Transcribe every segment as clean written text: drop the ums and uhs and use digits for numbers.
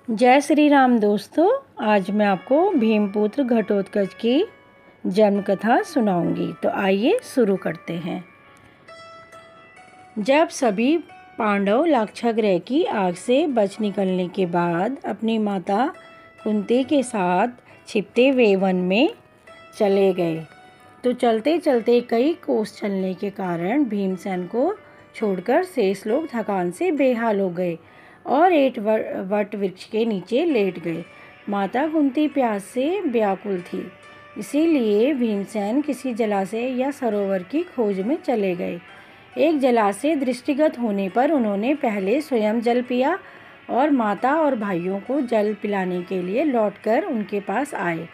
जय श्री राम दोस्तों। आज मैं आपको भीमपुत्र घटोत्कच की जन्म कथा सुनाऊंगी। तो आइए शुरू करते हैं। जब सभी पांडव लाक्षागृह की आग से बच निकलने के बाद अपनी माता कुंती के साथ छिपते हुए वन में चले गए, तो चलते चलते कई कोस चलने के कारण भीमसेन को छोड़कर शेष लोग थकान से बेहाल हो गए और एक वट वृक्ष के नीचे लेट गए। माता कुंती प्यास से व्याकुल थी, इसीलिए भीमसेन किसी जलाशय या सरोवर की खोज में चले गए। एक जलाशय दृष्टिगत होने पर उन्होंने पहले स्वयं जल पिया और माता और भाइयों को जल पिलाने के लिए लौटकर उनके पास आए।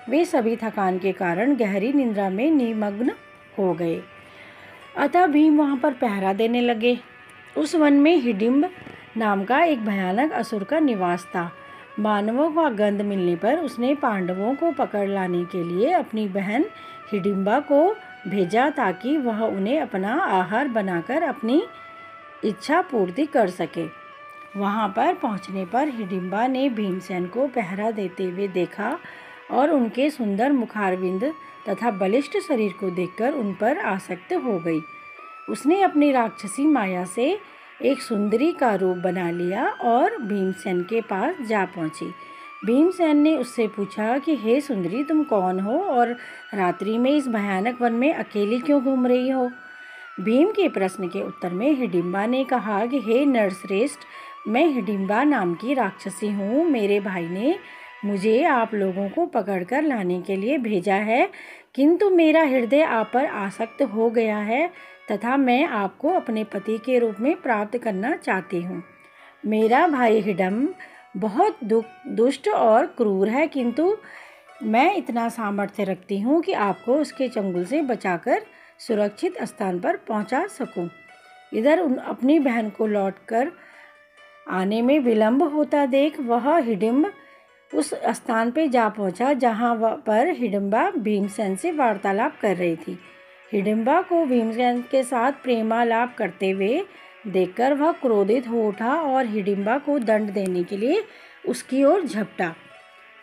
वे सभी थकान के कारण गहरी निद्रा में निमग्न हो गए। अतः भीम वहाँ पर पहरा देने लगे। उस वन में हिडिंब नाम का एक भयानक असुर का निवास था। मानवों का गंध मिलने पर उसने पांडवों को पकड़ लाने के लिए अपनी बहन हिडिंबा को भेजा, ताकि वह उन्हें अपना आहार बनाकर अपनी इच्छा पूर्ति कर सके। वहां पर पहुंचने पर हिडिंबा ने भीमसेन को पहरा देते हुए देखा और उनके सुंदर मुखारविंद तथा बलिष्ठ शरीर को देखकर उन पर आसक्त हो गई। उसने अपनी राक्षसी माया से एक सुंदरी का रूप बना लिया और भीमसेन के पास जा पहुंची। भीमसेन ने उससे पूछा कि हे सुंदरी, तुम कौन हो और रात्रि में इस भयानक वन में अकेली क्यों घूम रही हो? भीम के प्रश्न के उत्तर में हिडिंबा ने कहा कि हे नरश्रेष्ठ, मैं हिडिंबा नाम की राक्षसी हूँ। मेरे भाई ने मुझे आप लोगों को पकड़कर लाने के लिए भेजा है, किंतु मेरा हृदय आप पर आसक्त हो गया है तथा मैं आपको अपने पति के रूप में प्राप्त करना चाहती हूँ। मेरा भाई हिडिंब बहुत दुष्ट और क्रूर है, किंतु मैं इतना सामर्थ्य रखती हूँ कि आपको उसके चंगुल से बचाकर सुरक्षित स्थान पर पहुँचा सकूँ। इधर अपनी बहन को लौटकर आने में विलंब होता देख वह हिडिंब उस स्थान पर जा पहुँचा जहाँ पर हिडिंबा भीमसेन से वार्तालाप कर रही थी। हिडिंबा को भीमसेन के साथ प्रेमालाप करते हुए देखकर वह क्रोधित हो उठा और हिडिंबा को दंड देने के लिए उसकी ओर झपटा।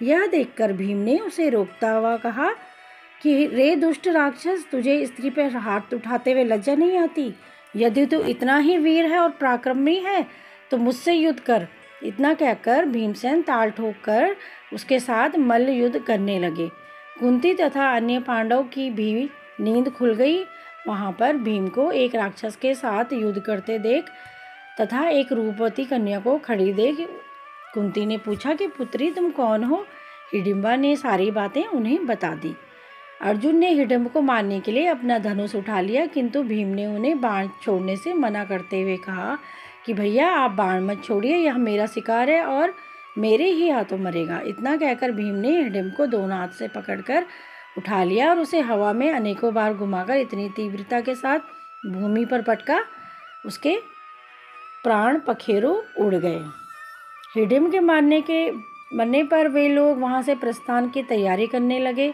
यह देखकर भीम ने उसे रोकता हुआ कहा कि रे दुष्ट राक्षस, तुझे स्त्री पर हाथ उठाते हुए लज्जा नहीं आती? यदि तू इतना ही वीर है और पराक्रमी है तो मुझसे युद्ध कर। इतना कहकर भीमसेन ताल ठोककर उसके साथ मल्ल युद्ध करने लगे। कुंती तथा अन्य पांडव की भी नींद खुल गई। वहां पर भीम को एक राक्षस के साथ युद्ध करते देख तथा एक रूपवती कन्या को खड़ी देख कुंती ने पूछा कि पुत्री, तुम कौन हो? हिडिंबा ने सारी बातें उन्हें बता दी। अर्जुन ने हिडिंब को मारने के लिए अपना धनुष उठा लिया, किंतु भीम ने उन्हें बाण छोड़ने से मना करते हुए कहा कि भैया, आप बाण मत छोड़िए, यह मेरा शिकार है और मेरे ही हाथों मरेगा। इतना कहकर भीम ने हिडिंब को दोनों हाथ से पकड़कर उठा लिया और उसे हवा में अनेकों बार घुमाकर इतनी तीव्रता के साथ भूमि पर पटका, उसके प्राण पखेरु उड़ गए। हिडिंब के मरने पर वे लोग वहां से प्रस्थान की तैयारी करने लगे।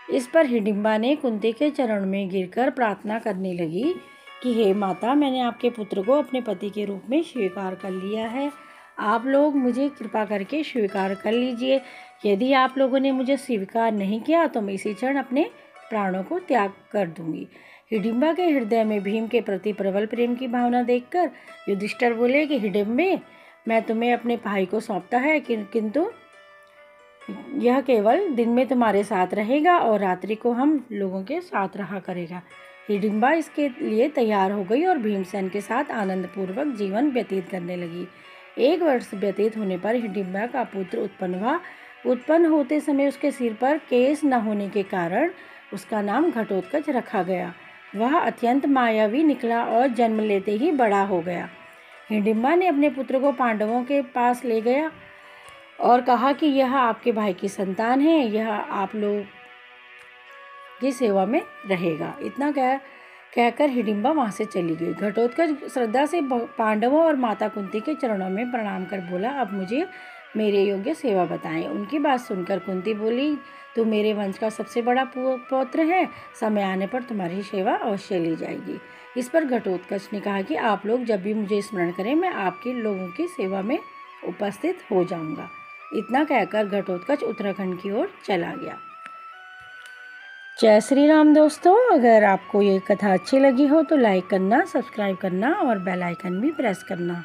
इस पर हिडिंबा ने कुंती के चरण में गिरकर प्रार्थना करने लगी कि हे माता, मैंने आपके पुत्र को अपने पति के रूप में स्वीकार कर लिया है। आप लोग मुझे कृपा करके स्वीकार कर लीजिए। यदि आप लोगों ने मुझे स्वीकार नहीं किया तो मैं इसी क्षण अपने प्राणों को त्याग कर दूंगी। हिडिंबा के हृदय में भीम के प्रति प्रबल प्रेम की भावना देखकर युधिष्ठिर बोले कि हिडिंबे, मैं तुम्हें अपने भाई को सौंपता है, किंतु यह केवल दिन में तुम्हारे साथ रहेगा और रात्रि को हम लोगों के साथ रहा करेगा। हिडिंबा इसके लिए तैयार हो गई और भीमसेन के साथ आनंदपूर्वक जीवन व्यतीत करने लगी। 1 वर्ष व्यतीत होने पर हिडिंबा का पुत्र उत्पन्न हुआ। उत्पन्न होते समय उसके सिर पर केश न होने के कारण उसका नाम घटोत्कच रखा गया। वह अत्यंत मायावी निकला और जन्म लेते ही बड़ा हो गया। हिडिंबा ने अपने पुत्र को पांडवों के पास ले गया और कहा कि यह आपके भाई की संतान है, यह आप लोग की सेवा में रहेगा। इतना कहकर हिडिंबा वहां से चली गई। घटोत्कच श्रद्धा से पांडवों और माता कुंती के चरणों में प्रणाम कर बोला, अब मुझे मेरे योग्य सेवा बताएं। उनकी बात सुनकर कुंती बोली, तू मेरे वंश का सबसे बड़ा पौत्र है, समय आने पर तुम्हारी सेवा अवश्य ली जाएगी। इस पर घटोत्कच ने कहा कि आप लोग जब भी मुझे स्मरण करें, मैं आपके लोगों की सेवा में उपस्थित हो जाऊंगा। इतना कहकर घटोत्कच उत्तराखंड की ओर चला गया। जय श्री राम दोस्तों, अगर आपको ये कथा अच्छी लगी हो तो लाइक करना, सब्सक्राइब करना और बेल आइकन भी प्रेस करना।